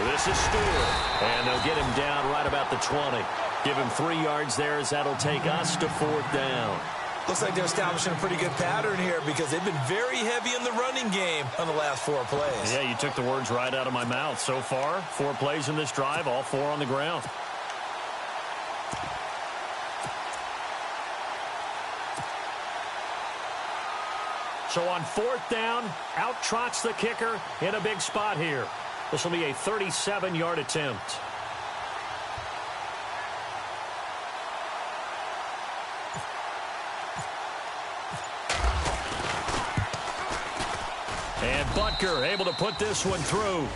[SPEAKER 1] This is Stewart, and they'll get him down right about the 20. Give him 3 yards there as that'll take us to 4th down.
[SPEAKER 2] Looks like they're establishing a pretty good pattern here because they've been very heavy in the running game on the last 4 plays.
[SPEAKER 1] Yeah, you took the words right out of my mouth. So far, 4 plays in this drive, all 4 on the ground. So on 4th down, out trots the kicker in a big spot here. This will be a 37-yard attempt. And Butker able to put this one through.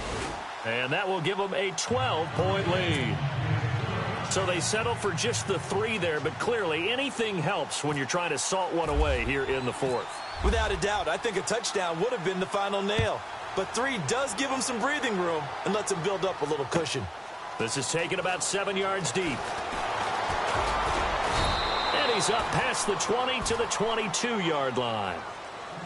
[SPEAKER 1] And that will give them a 12-point lead. So they settle for just the 3 there, but clearly anything helps when you're trying to salt one away here in the 4th.
[SPEAKER 2] Without a doubt, I think a touchdown would have been the final nail. But 3 does give them some breathing room and lets them build up a little cushion.
[SPEAKER 1] This is taken about 7 yards deep. And he's up past the 20 to the 22-yard line.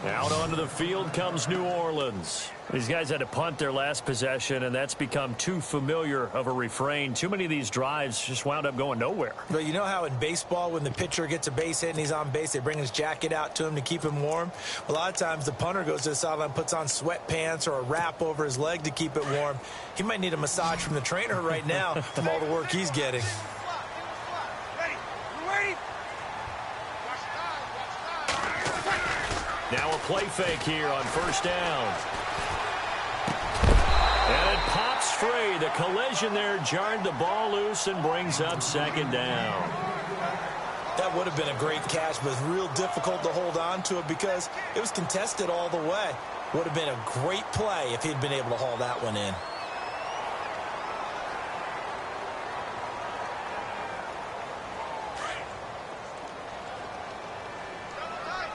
[SPEAKER 1] Out onto the field comes New Orleans. These guys had to punt their last possession, and that's become too familiar of a refrain. Too many of these drives just wound up going nowhere.
[SPEAKER 2] But you know how in baseball, when the pitcher gets a base hit and he's on base, they bring his jacket out to him to keep him warm? A lot of times the punter goes to the sideline, puts on sweatpants or a wrap over his leg to keep it warm. He might need a massage from the trainer right now from all the work he's getting.
[SPEAKER 1] Now a play fake here on first down. And it pops free. The collision there jarred the ball loose and brings up second down.
[SPEAKER 2] That would have been a great catch, but it's real difficult to hold on to it because it was contested all the way. Would have been a great play if he'd been able to haul that one in.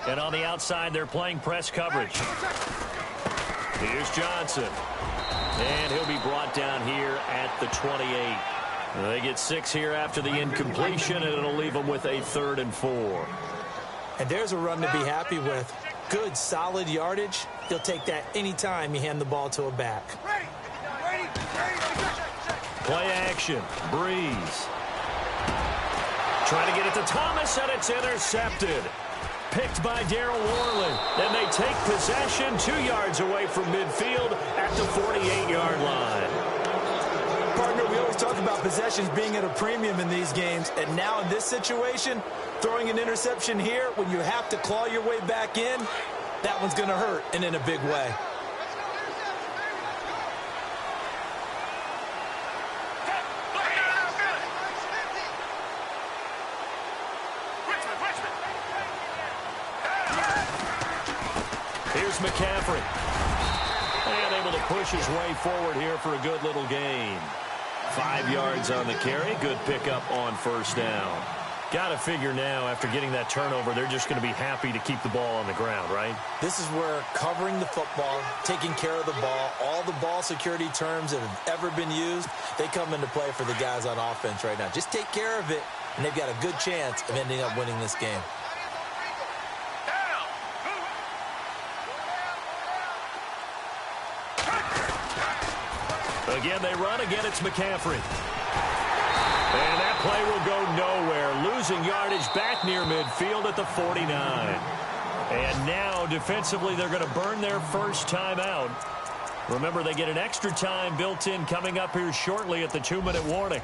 [SPEAKER 1] And on the outside, they're playing press coverage. Here's Johnson. And he'll be brought down here at the 28. They get 6 here after the incompletion, and it'll leave them with a 3rd and 4.
[SPEAKER 2] And there's a run to be happy with. Good, solid yardage. He'll take that anytime you hand the ball to a back.
[SPEAKER 1] Play action. Breeze. Trying to get it to Thomas, and it's intercepted. Picked by Darryl Worley. Then they take possession 2 yards away from midfield at the 48-yard line.
[SPEAKER 2] Partner, we always talk about possessions being at a premium in these games, and now in this situation, throwing an interception here when you have to claw your way back in, that one's going to hurt, and in a big way.
[SPEAKER 1] Here's McCaffrey. And able to push his way forward here for a good little gain. 5 yards on the carry. Good pickup on first down. Got to figure now, after getting that turnover, they're just going to be happy to keep the ball on the ground, right?
[SPEAKER 2] This is where covering the football, taking care of the ball, all the ball security terms that have ever been used, they come into play for the guys on offense right now. Just take care of it, and they've got a good chance of ending up winning this game.
[SPEAKER 1] Again, they run. Again, it's McCaffrey. And that play will go nowhere. Losing yardage back near midfield at the 49. And now, defensively, they're going to burn their first time out. Remember, they get an extra time built in coming up here shortly at the 2-minute warning.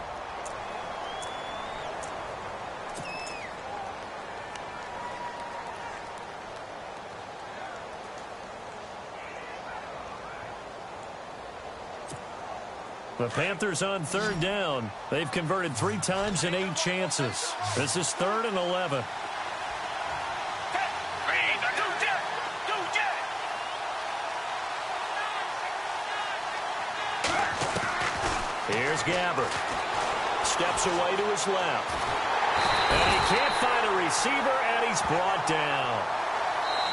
[SPEAKER 1] The Panthers on 3rd down. They've converted 3 times in 8 chances. This is 3rd and 11. Here's Gabbert. Steps away to his left. And he can't find a receiver, and he's brought down.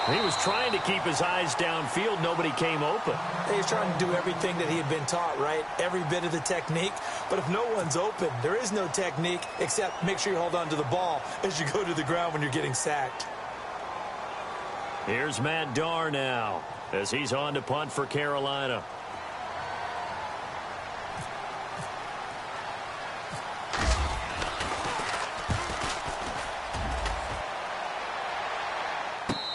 [SPEAKER 1] He was trying to keep his eyes downfield. Nobody came open.
[SPEAKER 2] He was trying to do everything that he had been taught, right? Every bit of the technique. But if no one's open, there is no technique except make sure you hold on to the ball as you go to the ground when you're getting sacked.
[SPEAKER 1] Here's Matt Darr now as he's on to punt for Carolina.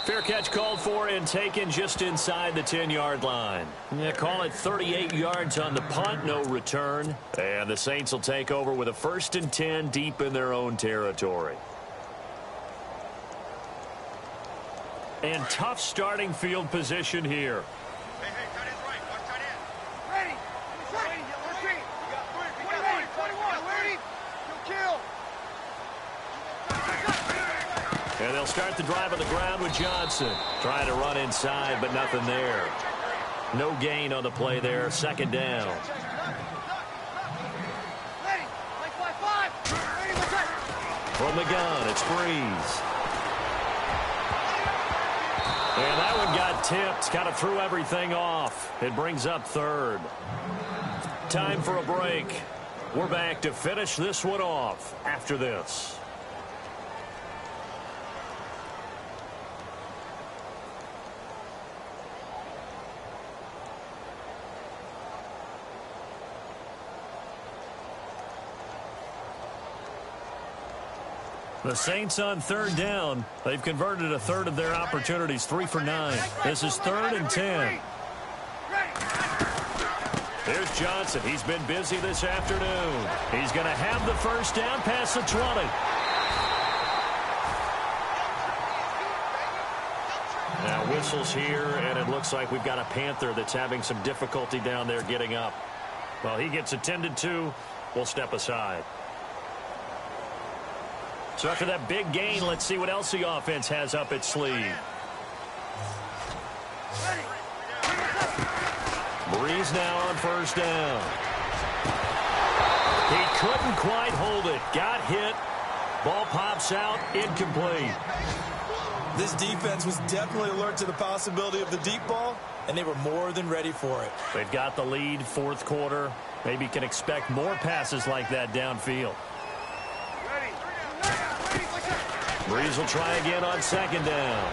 [SPEAKER 1] Fair catch called for and taken just inside the 10-yard line. Yeah, call it 38 yards on the punt, no return. And the Saints will take over with a 1st and 10 deep in their own territory. And tough starting field position here. And they'll start the drive on the ground with Johnson. Trying to run inside, but nothing there. No gain on the play there. Second down. From the gun, it's Breeze. And that one got tipped. Kind of threw everything off. It brings up third. Time for a break. We're back to finish this one off after this. The Saints on third down. They've converted a third of their opportunities, 3 for 9. This is 3rd and 10. There's Johnson. He's been busy this afternoon. He's going to have the first down past the 20. Now whistles here, and it looks like we've got a Panther that's having some difficulty down there getting up. Well, he gets attended to. We'll step aside. So after that big gain, let's see what else the offense has up its sleeve. Breeze now on first down. He couldn't quite hold it. Got hit. Ball pops out. Incomplete.
[SPEAKER 2] This defense was definitely alert to the possibility of the deep ball, and they were more than ready for it.
[SPEAKER 1] They've got the lead, fourth quarter. Maybe can expect more passes like that downfield. Breeze will try again on second down.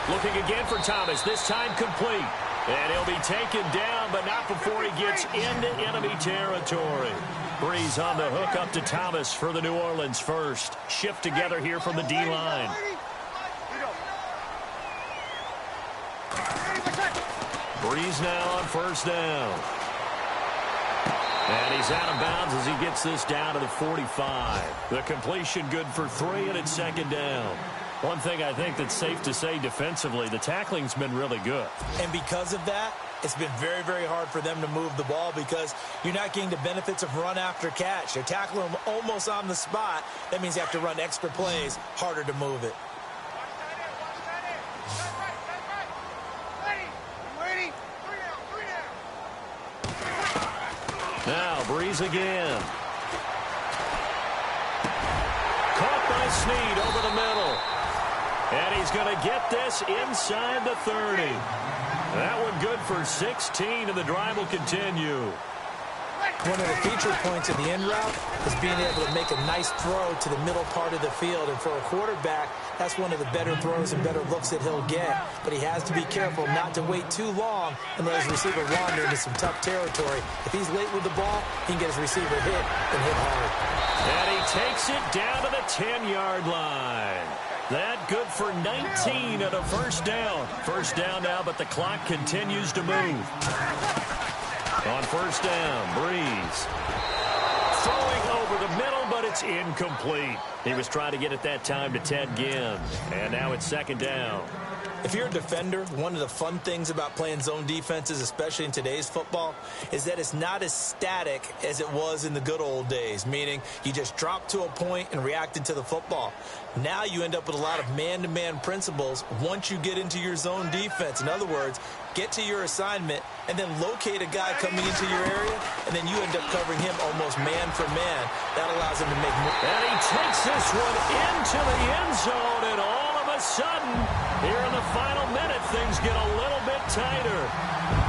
[SPEAKER 1] Looking again for Thomas, this time complete. And he'll be taken down, but not before he gets into enemy territory. Breeze on the hook up to Thomas for the New Orleans first. Shift together here from the D-line. Breeze now on first down. And he's out of bounds as he gets this down to the 45. The completion good for 3, and it's second down. One thing I think that's safe to say defensively, the tackling's been really good.
[SPEAKER 2] And because of that, it's been very, very hard for them to move the ball because you're not getting the benefits of run after catch. They're tackling them almost on the spot. That means you have to run extra plays, harder to move it.
[SPEAKER 1] Now, Breeze again. Caught by Snead over the middle. And he's going to get this inside the 30. That one good for 16, and the drive will continue.
[SPEAKER 2] One of the feature points of the end route is being able to make a nice throw to the middle part of the field. And for a quarterback, that's one of the better throws and better looks that he'll get. But he has to be careful not to wait too long and let his receiver wander into some tough territory. If he's late with the ball, he can get his receiver hit and hit hard.
[SPEAKER 1] And he takes it down to the 10-yard line. That good for 19 at a first down. First down now, but the clock continues to move. On first down, Breeze. Throwing over the middle, but it's incomplete. He was trying to get it that time to Ted Ginn. And now it's second down.
[SPEAKER 2] If you're a defender, one of the fun things about playing zone defenses, especially in today's football, is that it's not as static as it was in the good old days, meaning you just drop to a point and reacted to the football. Now you end up with a lot of man-to-man principles once you get into your zone defense. In other words, get to your assignment and then locate a guy coming into your area, and then you end up covering him almost man for man. That allows him to make more.
[SPEAKER 1] And he takes this one into the end zone, and all of a sudden, here in the final minute, things get a little bit tighter.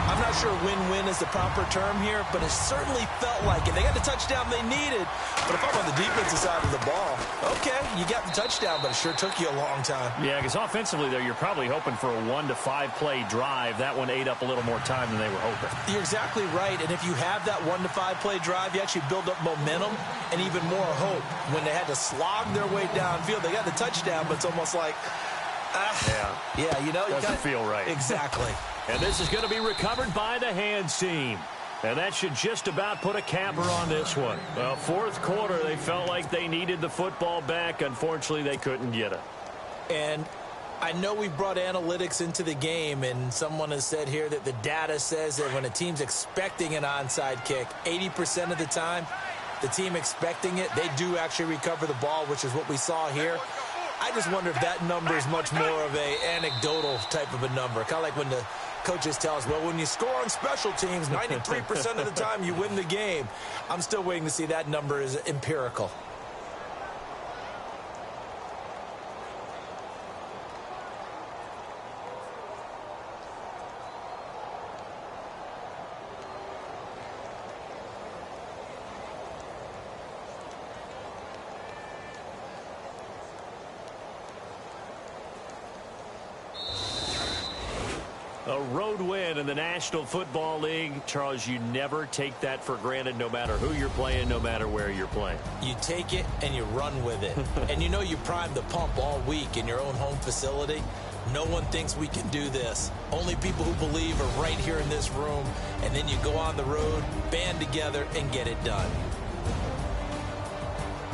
[SPEAKER 2] I'm not sure win-win is the proper term here, but it certainly felt like it. They got the touchdown they needed, but if I'm on the defensive side of the ball, okay, you got the touchdown, but it sure took you a long time.
[SPEAKER 1] Yeah, because offensively, there, you're probably hoping for a 1 to 5 play drive. That one ate up a little more time than they were hoping.
[SPEAKER 2] You're exactly right, and if you have that 1 to 5 play drive, you actually build up momentum and even more hope. When they had to slog their way downfield, they got the touchdown, but it's almost like, yeah, you know,
[SPEAKER 1] doesn't feel right.
[SPEAKER 2] Exactly.
[SPEAKER 1] And this is going to be recovered by the hands team. And that should just about put a capper on this one. Well, fourth quarter, they felt like they needed the football back. Unfortunately, they couldn't get it.
[SPEAKER 2] And I know we brought analytics into the game, and someone has said here that the data says that when a team's expecting an onside kick, 80% of the time, the team expecting it, they do actually recover the ball, which is what we saw here. I just wonder if that number is much more of a anecdotal type of a number, kind of like when the Coaches tell us, well, when you score on special teams, 93% of the time you win the game. I'm still waiting to see that number is empirical.
[SPEAKER 1] A road win in the National Football League. Charles, you never take that for granted, no matter who you're playing, no matter where you're playing.
[SPEAKER 2] You take it and you run with it. And you know you primed the pump all week in your own home facility. No one thinks we can do this. Only people who believe are right here in this room. And then you go on the road, band together, and get it done.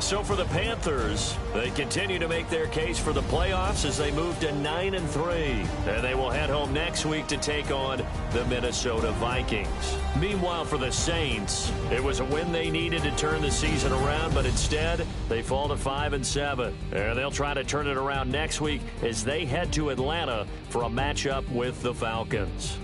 [SPEAKER 1] So for the Panthers, they continue to make their case for the playoffs as they move to 9-3. And they will head home next week to take on the Minnesota Vikings. Meanwhile, for the Saints, it was a win they needed to turn the season around, but instead they fall to 5-7. And they'll try to turn it around next week as they head to Atlanta for a matchup with the Falcons.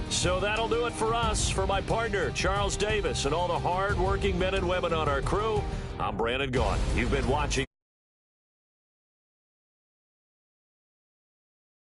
[SPEAKER 1] So that'll do it for us. For my partner, Charles Davis, and all the hard-working men and women on our crew, I'm Brandon Gaudin. You've been watching